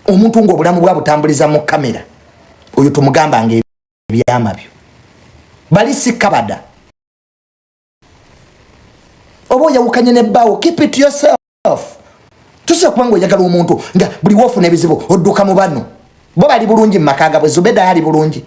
omuntu ngo obulamu bwa butambuliza mu kamera oyo tumugamba nge byama byo bali sikabada oboya ukanye ne bawo keep it yourself tusa kwango yagala omuntu nga buli wofu nebizibu odduka mu bano bo bali bulungi makaga bwe Zubeda ali bulungi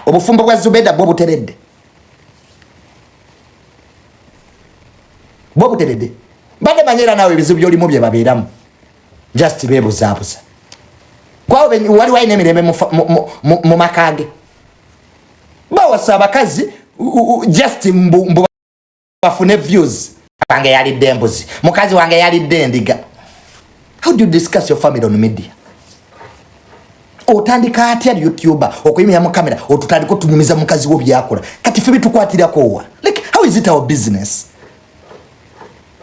obufumbo bwa Zubeda bwo buteredde bade manyera nawe bizibu byolimo bye baberamu just bebuzabuza kwawo wali waine mirembe mu makage bawasa abakazi just mbu bafune views wange yali dembuzi mukazi wange yali dendiga. How do you discuss your family on media? Otandika atya YouTuber okuyimya mu kamera otutandika tunyumiza mukazi wo byakola kati fibi tukwatira kowa like how is it our business?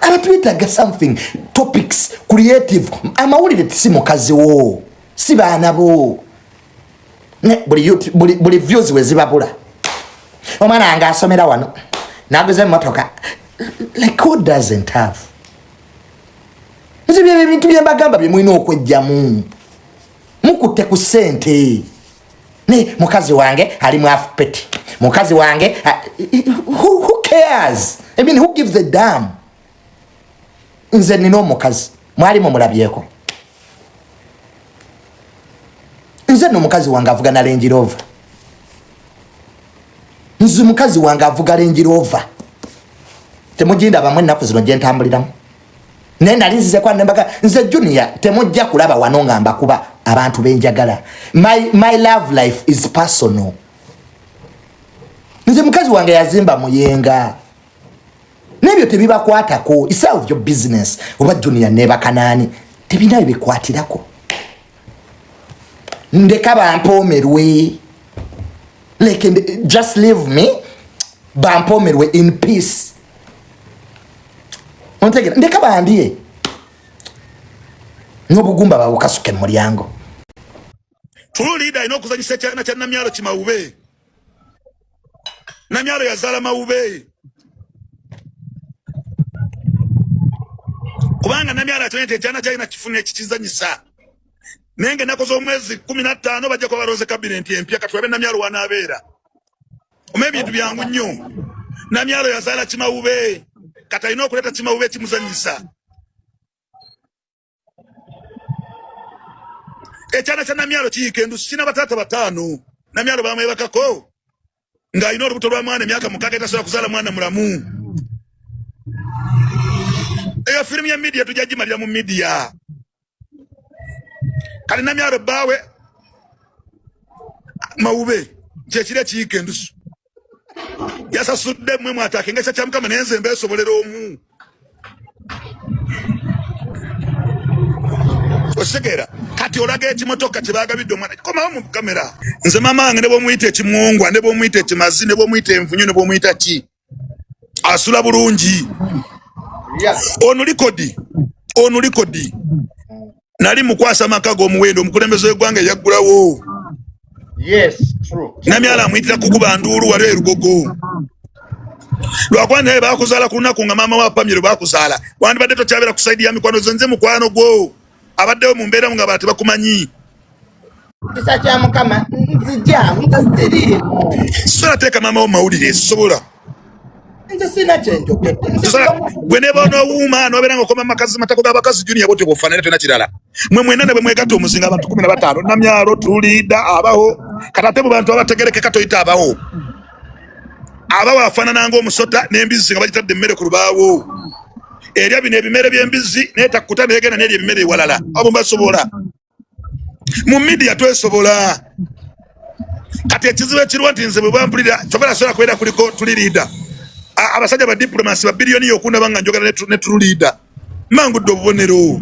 Abatuitaga something topics creative amawulire tisi mukazi wo si baana bo ne buli views wezibabula omwana anga asomera wano naguze motoka like who doesn't have nzibye ebintu byembagamba bimwina okwejjamu mukute ku sente ne mukazi wange ali mu afpeti mukazi wange who cares? I mean who gives a damn? Nze nino mukazi mwali mu mulabyeko nze no mukazi wange avuga na Range Rover nze mukazi wange avuga Range Rover temujinda bamwe naku zino je ntambuliramu nenda linzize kwa nembaga nze Junior temujja kulaba wano ngamba kuba abantu benjagala my love life is personal nze mukazi wange yazimba muyenga nebyo tebibakwatako it's out of your business oba Junior neba kanani tebina bikwatirako ndeka bampomerwe like just leave me bampomerwe in peace ontegera ndeka bandie nobugumba babukasuke mu lyango True leader inokuzanyisa cyana cya Namyalo Kimawube Namyalo yazala Mawube kubanga Namyalo atwente cyana cyana kifunye kikizanyisa nenge nakoze omwezi 15 bajja kwa baroze cabinet empya katwabe Namyalo wanabera omebintu byangu nnyo Namyalo yazala Kimawube kata inokuleta Kimawube kimuzanyisa echana cha Namyalo chikendu sina batata batano Namyalo bamwe bakako nga ino rubuto lwa mwana myaka mukaka etasola kuzala mwana mulamu eyo film ya media tujaji malya mu media kali Namyalo bawe Mawube chechire chikendu yasa sudde mwe mwatake ngesha chamkama nenze mbeso bolero omu osekera kati olage ekimotoka kibaga biddo mwana koma mu kamera nze mama ange nebo muite ekimwongwa nebo muite ekimazi nebo muite envunyu nebo muita ki asula bulungi onu likodi nali mukwasa makago omuwendo omukulembeze gw'egwanga yaggulawo yes true Namyalo amuyitira kukuba ndulu wali erugogo lwakwa naye bakuzala kunaku nga mama wa pamyero bakuzala wandi badde tokyabera kusaidi ya mikwano zenze mukwano gwo abaddewo mu mbeera nga bati bakumanyi kisa kya mukama nzija mutasteri sola teka mama wo mawulire sobola nze sina chenjo kete bwene bono wuma no beranga okoma makazi matako g'abakazi Junior bote bofanira tena kirala mwe mwenana bwe mwegato omuzinga abantu 15 Namyalo tulida abaho katate mu bantu abategereke katoyita abaho afaanana nga omusota n'embizi nga bagitadde emmere ku lubaawo erya bino ebimere by'embizi neetakuta negenda n'erya ebimere ewalala abo basobola mu media twesobola kati ekizibu ekiriwo nti nze bwe bampulira kyova nasobola kubeera kuliko tuli leader abasajja ba diplomasi ba biliyoni yokunda banga njogera ne tuli leader mangudde obubonero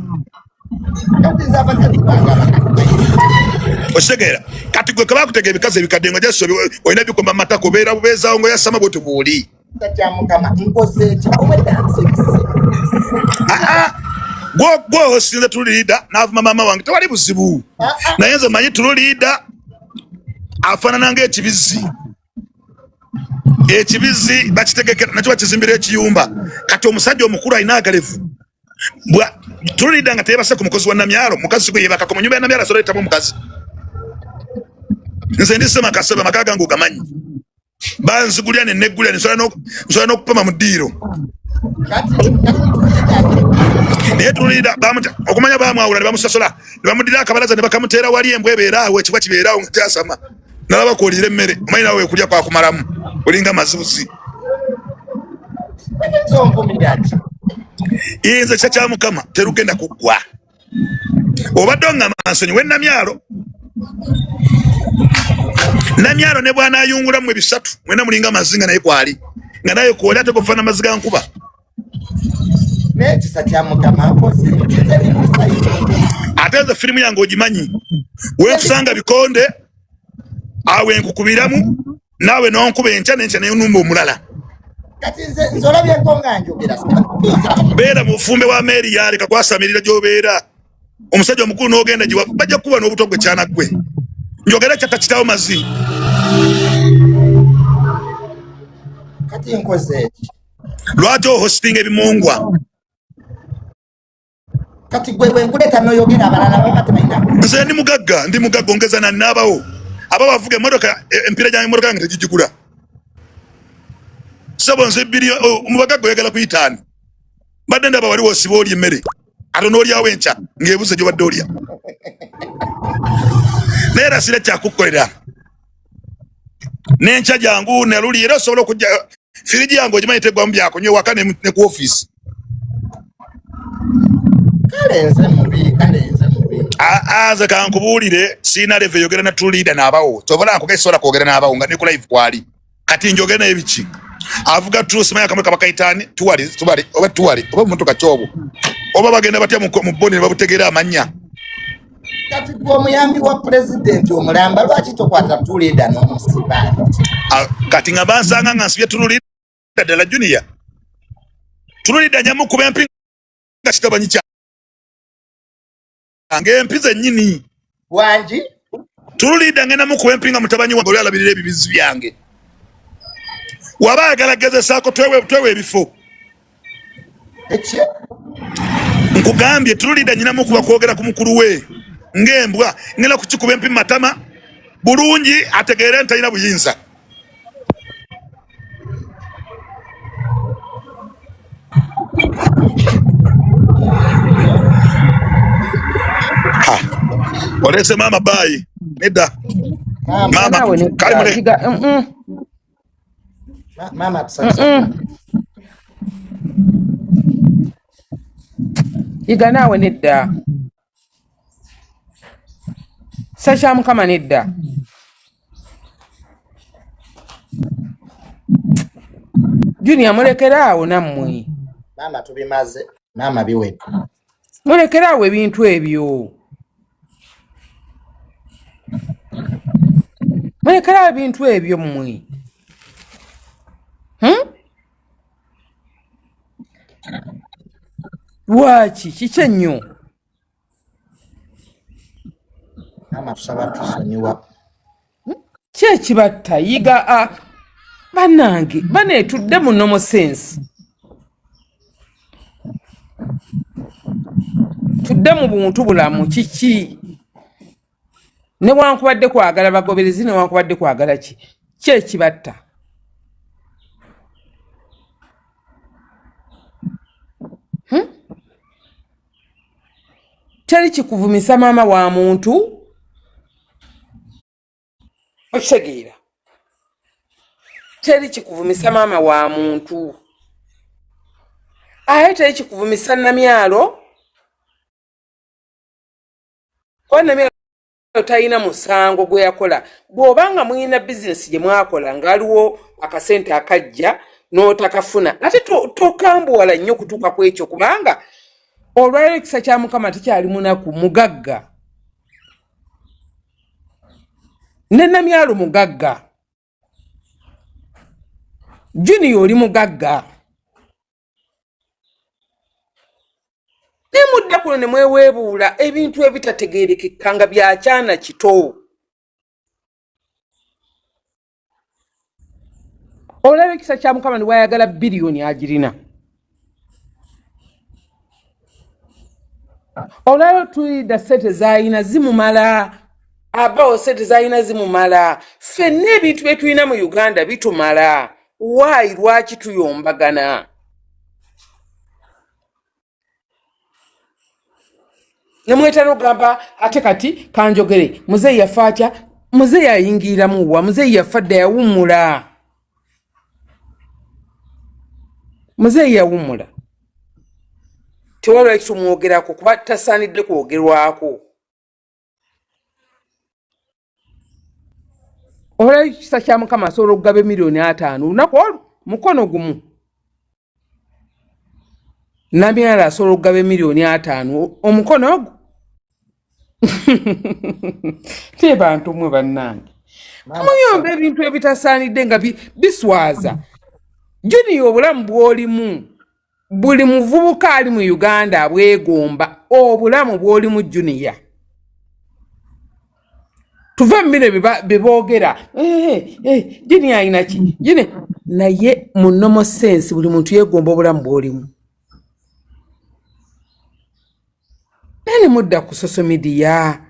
oshegera kati gwe kaba kutega ebikazi ebikadde ngo jaso oyina bikomba matako beera bubezaawo ngo yasama bwete buuli gwo osinze tuli leader n'avuma mama wange tewali buzibu naye nze manyi tuli leader afaanana ng'ekibizi ekibizi bakitegekera nakyo bakizimbira ekiyumba kati omusajja omukulu alina agalevu bwa tulida nga tebase ku mukozi wa namyalo mukazi gwe yebaka ku nyumba ya namyalo solo etamu mukazi nze ndi sema kasaba makaga ngo gamanyi banzigulya ne negulya ne nsola no kupama mu ddiiro naye tulida bamuta okumanya bamwawula ne bamusasola ne bamudira akabalaza ne bakamuteera wali embwa ebeeraawo ekibwa kibeeraawo nkyasama nalaba kuwulira emmere omanyi nawe kulya kwakumalamu olinga mazuzi inze kisa kya mukama terugenda kuggwa obadde oŋŋamba nsonyi we namyalo ne bw'anaayungulamu ebisatu mwena mulinga amazinga naye kwali nga naye kwoli ate kufaana amazzi ga nkuba ate nze firimu yange ogimanyi wenkusanga bikonde awe nkukubiramu naawe nonkuba enkya nenkya nenumba omulala beera mu bufumbe bwa meeri yaleka kwasamirira gy'obeera omusajja omukulu n'ogenda giwa bajja kukuba n'obuto gwe kyanaggwe njogera kyata kitawo mazi lwaki ohostinga ebimongwa nze ndi mugagga ongeza nanaabawo aba bavuga emmotoka empira gyange emmotoka yange tegigigula sabo nze bbiri omubagagga oyagala kuyitaani badde ndaba wali wosiba olya emmere ate n'olyawo enkya ng'ebuze gy'obadde olya naye era sira kyakukolera n'enkya jangu naluli era osobola okujja firiji yange ogimanyi tegwamu byakunywa ewaka ne ku ofiisi nze kankubuulire siina leve yogera na tulida n'abawo kyovala nkoga esobola kwogera n'abawo nga ne ku live kwali kati njogera naye biki avuga trusi manya kamwe kabakaitaani tuwali oba mumotoka kyobo oba bagenda batya mu bboni ne babutegeera amanya kati omuyambi wa president omulamba lwaki tokwata tulida n'omusiba kati nga bansanga nga nsibye tulida ddala junior tulida nyamu kuba empi nga kitabanyi kyange empi zennyini wangi tulida ngenda mu kuba empi nga mutabanyi wange oli alabirira ebibizi byange waba ayagala gezesaako twewe ebifo nkugambye tulida nyinamu kuba kwogera ku mukulu we ng'embwa ngenda kukikuba empi matama bulungi ategeere ntalina buyinza olese mama bayi nedda mama kali mule mama tusasa iga naawe nedda sasha mukama nedda Junior mulekeraawo nammwe mama tubimaze mama biwedde mulekeraawo ebintu ebyo mulekeraawo ebintu ebyo mmwe lwaki kiki ennyo mama tusaba tusonyiwa ki ekibatta yiga bannange baneetudde mu nomo sense tudde mu buntu bulamu kiki newankubadde kwagala bagoberezi newankubadde kwagala ki ekibatta teri kikuvumisa maama wa muntu okitegeera teri kikuvumisa maama wa muntu aye teri kikuvumisa namyalo kwa namyalo talina musango gwe yakola bw'obanga muyina bizinesi gye mwakola ng'aliwo akasente akajja n'otakafuna ate tokambuwala nnyo kutuuka ku ekyo kubanga olwaliro ekisa kya mukama tekyali munaku mugagga ne namyalo mugagga Junior oli mugagga nemudda kuno ne mweweebuula ebintu ebitategeerekeka nga byakyana kito olaba ekisa kya mukama ne bwayagala biliyoni agirina olalo tuyida sente zayina zimumala abawo sente zayina zimumala ffenna ebintu bye tulina mu Uganda bitumala waayi lwaki tuyombagana nemwetana ogamba ate kati kanjogere muzeeyi yafa atya muzeeyi ayingiriramu wa muzeeyi yafa dda yawummula muzeeyi yawummula tewalwaki tumwogerako kuba tasaanidde kwogerwako olaba ekisa kya Mukama asobola okugaba emiliyoni 5 lunaku olwo mukono gumu Namyala asobola okugaba emiliyoni 5 omukono ogwo te bantu mwe bannange muyomba ebintu ebitasaanidde nga biswaza Junior obulamu bw'olimu buli muvubuka ali mu Uganda abwegomba obulamu bw'olimu Junior tuve mmire beboogera Junior ayina ki Junior naye mu normal sense buli muntu yeegomba obulamu bw'olimu nani mudda ku social media